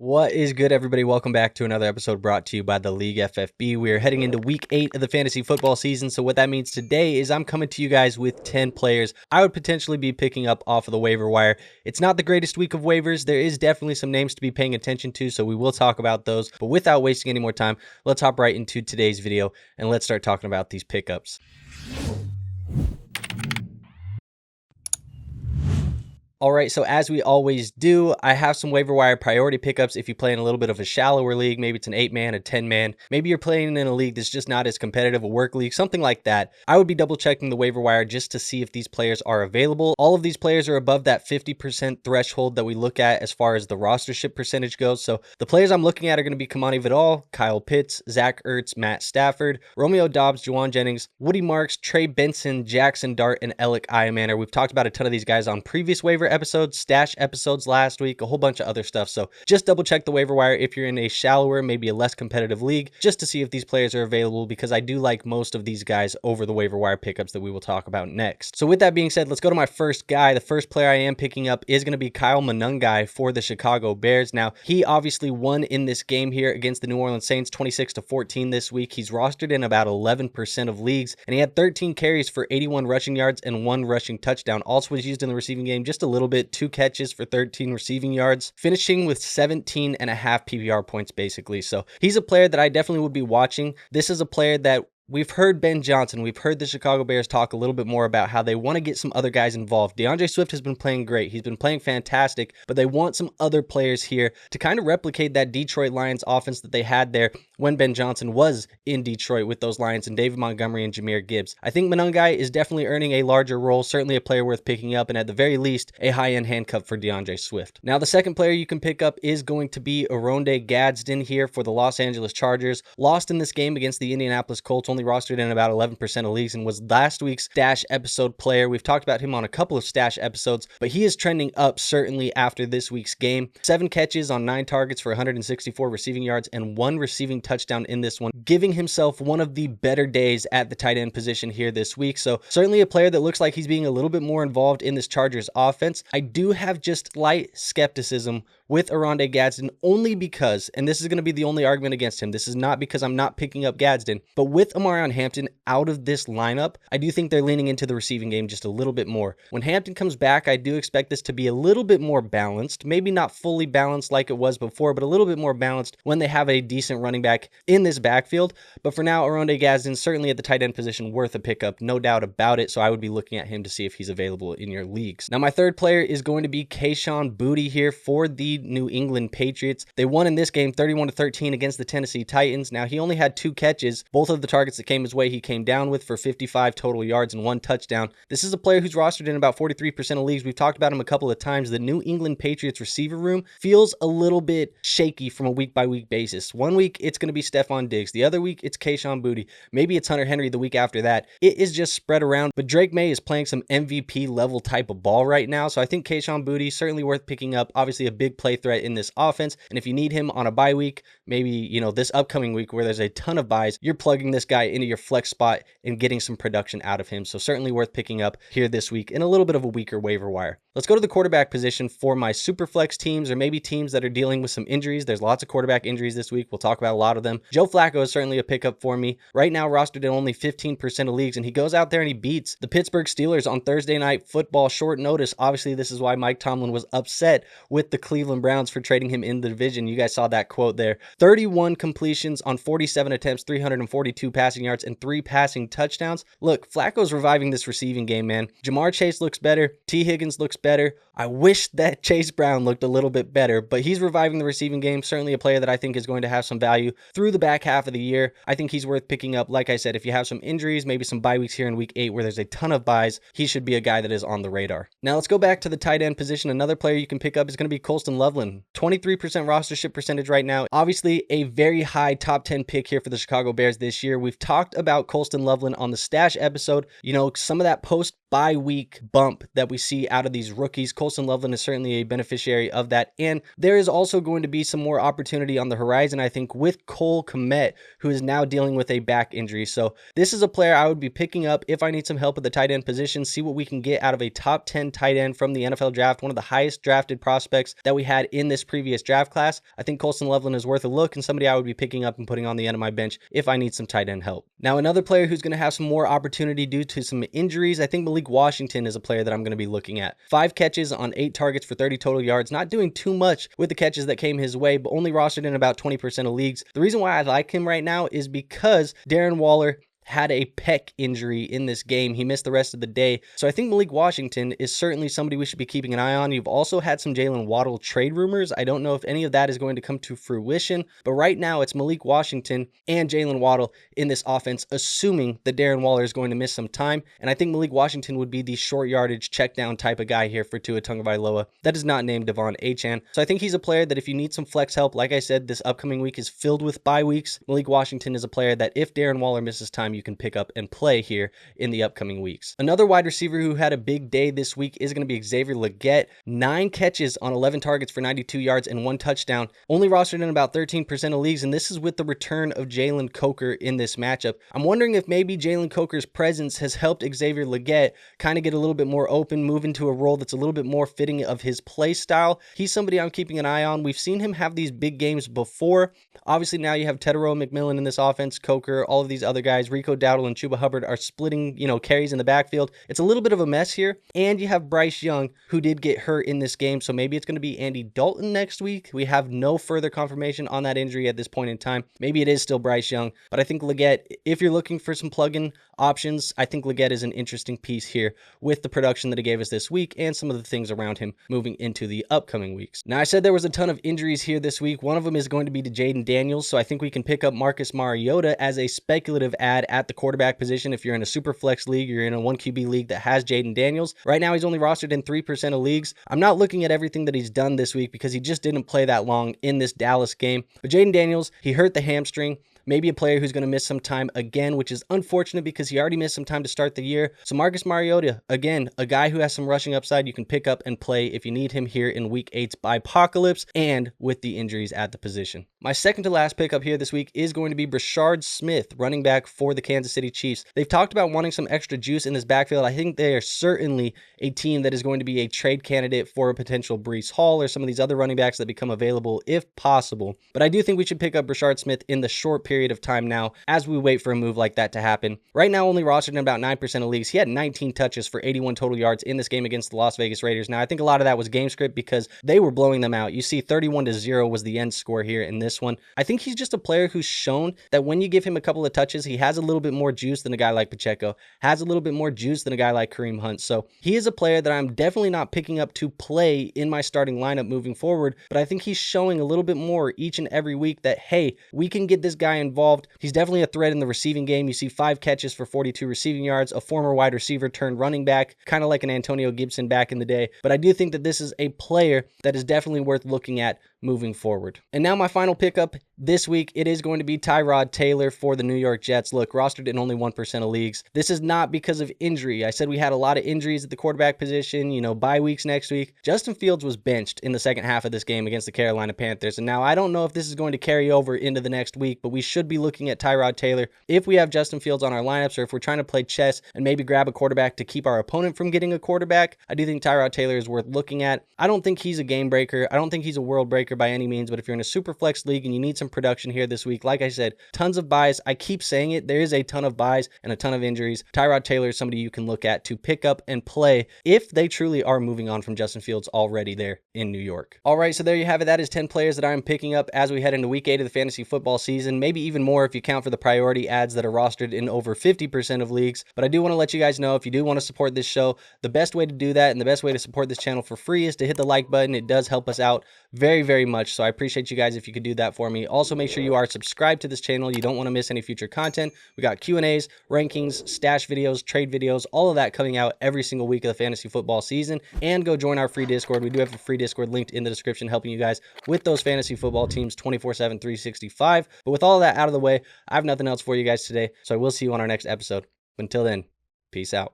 What is good, everybody? Welcome back to another episode brought to you by the League FFB. We are heading into week 8 of the fantasy football season. So what that means today is I'm coming to you guys with 10 players I would potentially be picking up off of the waiver wire. It's not the greatest week of waivers. There is definitely some names to be paying attention to, so we will talk about those. But without wasting any more time, let's hop right into today's video and let's start talking about these pickups. All right, so as we always do, I have some waiver wire priority pickups if you play in a little bit of a shallower league. Maybe it's an 8-man, a 10-man. Maybe you're playing in a league that's just not as competitive, a work league, something like that. I would be double checking the waiver wire just to see if these players are available. All of these players are above that 50% threshold that we look at as far as the rostership percentage goes. So the players I'm looking at are going to be Kamani Vidal, Kyle Pitts, Zach Ertz, Matt Stafford, Romeo Dobbs, Juwan Jennings, Woody Marks, Trey Benson, Jackson Dart, and Alec Iamaner. We've talked about a ton of these guys on previous waiver episodes, stash episodes last week, a whole bunch of other stuff. So just double check the waiver wire if you're in a shallower, maybe a less competitive league, just to see if these players are available, because I do like most of these guys over the waiver wire pickups that we will talk about next. So with that being said, let's go to my first guy. The first player I am picking up is going to be Kyle Monangai for the Chicago Bears. Now, he obviously won in this game here against the New Orleans Saints 26-14 this week. He's rostered in about 11% of leagues, and he had 13 carries for 81 rushing yards and 1 rushing touchdown. Also was used in the receiving game just a little bit, 2 catches for 13 receiving yards, finishing with 17.5 PPR points basically. So he's a player that I definitely would be watching. This is a player that we've heard Ben Johnson, we've heard the Chicago Bears talk a little bit more about how they want to get some other guys involved. DeAndre Swift has been playing great. He's been playing fantastic, but they want some other players here to kind of replicate that Detroit Lions offense that they had there when Ben Johnson was in Detroit with those Lions and David Montgomery and Jahmyr Gibbs. I think Monangai is definitely earning a larger role, certainly a player worth picking up, and at the very least, a high-end handcuff for DeAndre Swift. Now, the second player you can pick up is going to be Oronde Gadsden here for the Los Angeles Chargers. Lost in this game against the Indianapolis Colts, only rostered in about 11% of leagues, and was last week's stash episode player. We've talked about him on a couple of stash episodes, but he is trending up certainly after this week's game. 7 catches on 9 targets for 164 receiving yards and 1 receiving touchdown in this one, giving himself one of the better days at the tight end position here this week. So certainly a player that looks like he's being a little bit more involved in this Chargers offense. I do have just slight skepticism with Oronde Gadsden, only because, and this is going to be the only argument against him, this is not because I'm not picking up Gadsden, but with Omarion Hampton out of this lineup, I do think they're leaning into the receiving game just a little bit more. When Hampton comes back, I do expect this to be a little bit more balanced, maybe not fully balanced like it was before, but a little bit more balanced when they have a decent running back in this backfield. But for now, Oronde Gadsden certainly at the tight end position worth a pickup, no doubt about it, so I would be looking at him to see if he's available in your leagues. Now, my third player is going to be Kayshon Boutte here for the New England Patriots. They won in this game 31-13 against the Tennessee Titans. Now, he only had 2 catches. Both of the targets that came his way, he came down with for 55 total yards and 1 touchdown. This is a player who's rostered in about 43% of leagues. We've talked about him a couple of times. The New England Patriots receiver room feels a little bit shaky from a week-by-week basis. One week, it's going to be Stephon Diggs. The other week, it's Kayshon Boutte. Maybe it's Hunter Henry the week after that. It is just spread around, but Drake May is playing some MVP level type of ball right now, so I think Kayshon Boutte certainly worth picking up. Obviously, a big play threat in this offense, and if you need him on a bye week, maybe, this upcoming week where there's a ton of buys, you're plugging this guy into your flex spot and getting some production out of him. So certainly worth picking up here this week in a little bit of a weaker waiver wire. Let's go to the quarterback position for my super flex teams, or maybe teams that are dealing with some injuries. There's lots of quarterback injuries this week. We'll talk about a lot of them. Joe Flacco is certainly a pickup for me. Right now rostered in only 15% of leagues, and he goes out there and he beats the Pittsburgh Steelers on Thursday Night Football short notice. Obviously, this is why Mike Tomlin was upset with the Cleveland Browns for trading him in the division. You guys saw that quote there. 31 completions on 47 attempts, 342 passing yards, and 3 passing touchdowns. Look, Flacco's reviving this receiving game, man. Jamar Chase looks better. T. Higgins looks better. I wish that Chase Brown looked a little bit better, but he's reviving the receiving game. Certainly a player that I think is going to have some value through the back half of the year. I think he's worth picking up. Like I said, if you have some injuries, maybe some bye weeks here in week 8 where there's a ton of buys, he should be a guy that is on the radar. Now let's go back to the tight end position. Another player you can pick up is going to be Colston Loveland. 23% rostership percentage right now. Obviously a very high top 10 pick here for the Chicago Bears this year. We've talked about Colston Loveland on the stash episode. Some of that post bye week bump that we see out of these rookies. Colston Loveland is certainly a beneficiary of that. And there is also going to be some more opportunity on the horizon, I think, with Cole Kmet, who is now dealing with a back injury. So this is a player I would be picking up if I need some help at the tight end position, see what we can get out of a top 10 tight end from the NFL draft, one of the highest drafted prospects that we had in this previous draft class. I think Colston Loveland is worth a look and somebody I would be picking up and putting on the end of my bench if I need some tight end help. Now, another player who's going to have some more opportunity due to some injuries, I think Malik Washington is a player that I'm going to be looking at. 5 catches on 8 targets for 30 total yards, not doing too much with the catches that came his way, but only rostered in about 20% of leagues. The reason why I like him right now is because Darren Waller had a pec injury in this game. He missed the rest of the day. So I think Malik Washington is certainly somebody we should be keeping an eye on. You've also had some Jalen Waddle trade rumors. I don't know if any of that is going to come to fruition, but right now it's Malik Washington and Jalen Waddle in this offense, assuming that Darren Waller is going to miss some time. And I think Malik Washington would be the short yardage check down type of guy here for Tua Tagovailoa that is not named Devon Achane. So I think he's a player that if you need some flex help, like I said, this upcoming week is filled with bye weeks. Malik Washington is a player that if Darren Waller misses time, you can pick up and play here in the upcoming weeks. Another wide receiver who had a big day this week is going to be Xavier Legette. 9 catches on 11 targets for 92 yards and 1 touchdown. Only rostered in about 13% of leagues, and this is with the return of Jalen Coker in this matchup. I'm wondering if maybe Jalen Coker's presence has helped Xavier Legette kind of get a little bit more open, move into a role that's a little bit more fitting of his play style. He's somebody I'm keeping an eye on. We've seen him have these big games before. Obviously, now you have Tyrod, McMillan in this offense, Coker, all of these other guys, Rico Dowdle and Chuba Hubbard are splitting, carries in the backfield. It's a little bit of a mess here. And you have Bryce Young, who did get hurt in this game. So maybe it's going to be Andy Dalton next week. We have no further confirmation on that injury at this point in time. Maybe it is still Bryce Young. But I think Legette, if you're looking for some plug-in options, I think Legette is an interesting piece here with the production that he gave us this week and some of the things around him moving into the upcoming weeks. Now, I said there was a ton of injuries here this week. One of them is going to be to Jaden Daniels. So I think we can pick up Marcus Mariota as a speculative add at the quarterback position if you're in a super flex league, you're in a 1 QB league that has Jaden Daniels. Right now, he's only rostered in 3% of leagues. I'm not looking at everything that he's done this week because he just didn't play that long in this Dallas game. But Jaden Daniels, he hurt the hamstring. Maybe a player who's going to miss some time again, which is unfortunate because he already missed some time to start the year. So Marcus Mariota, again, a guy who has some rushing upside you can pick up and play if you need him here in Week 8's Bipocalypse and with the injuries at the position. My second to last pickup here this week is going to be Brashard Smith, running back for the Kansas City Chiefs. They've talked about wanting some extra juice in this backfield. I think they are certainly a team that is going to be a trade candidate for a potential Breece Hall or some of these other running backs that become available if possible. But I do think we should pick up Brashard Smith in the short period of time now as we wait for a move like that to happen. Right now, only rostered in about 9% of leagues. He had 19 touches for 81 total yards in this game against the Las Vegas Raiders. Now, I think a lot of that was game script because they were blowing them out. You see 31-0 was the end score here in this one. I think he's just a player who's shown that when you give him a couple of touches, he has a little bit more juice than a guy like Pacheco, has a little bit more juice than a guy like Kareem Hunt. So he is a player that I'm definitely not picking up to play in my starting lineup moving forward, but I think he's showing a little bit more each and every week that, hey, we can get this guy involved. He's definitely a threat in the receiving game. You see 5 catches for 42 receiving yards, a former wide receiver turned running back, kind of like an Antonio Gibson back in the day. But I do think that this is a player that is definitely worth looking at moving forward. And now my final pickup this week, it is going to be Tyrod Taylor for the New York Jets. Look, rostered in only 1% of leagues. This is not because of injury. I said we had a lot of injuries at the quarterback position, bye weeks next week. Justin Fields was benched in the second half of this game against the Carolina Panthers. And now I don't know if this is going to carry over into the next week, but we should be looking at Tyrod Taylor if we have Justin Fields on our lineups or if we're trying to play chess and maybe grab a quarterback to keep our opponent from getting a quarterback. I do think Tyrod Taylor is worth looking at. I don't think he's a game breaker. I don't think he's a world breaker by any means, but if you're in a super flex league and you need some production here this week, like I said, tons of buys. I keep saying it. There is a ton of buys and a ton of injuries. Tyrod Taylor is somebody you can look at to pick up and play if they truly are moving on from Justin Fields already there in New York. All right, so there you have it. That is 10 players that I'm picking up as we head into week 8 of the fantasy football season, maybe even more if you count for the priority ads that are rostered in over 50% of leagues. But I do want to let you guys know, if you do want to support this show, the best way to do that and the best way to support this channel for free is to hit the like button. It does help us out very, very much. So I appreciate you guys if you could do that for me. Also, make sure you are subscribed to this channel. You don't want to miss any future content. We got Q&As, rankings, stash videos, trade videos, all of that coming out every single week of the fantasy football season. And go join our free Discord. We do have a free Discord linked in the description, helping you guys with those fantasy football teams 24/7, 365. But with all of that out of the way, I have nothing else for you guys today. So I will see you on our next episode. Until then, peace out.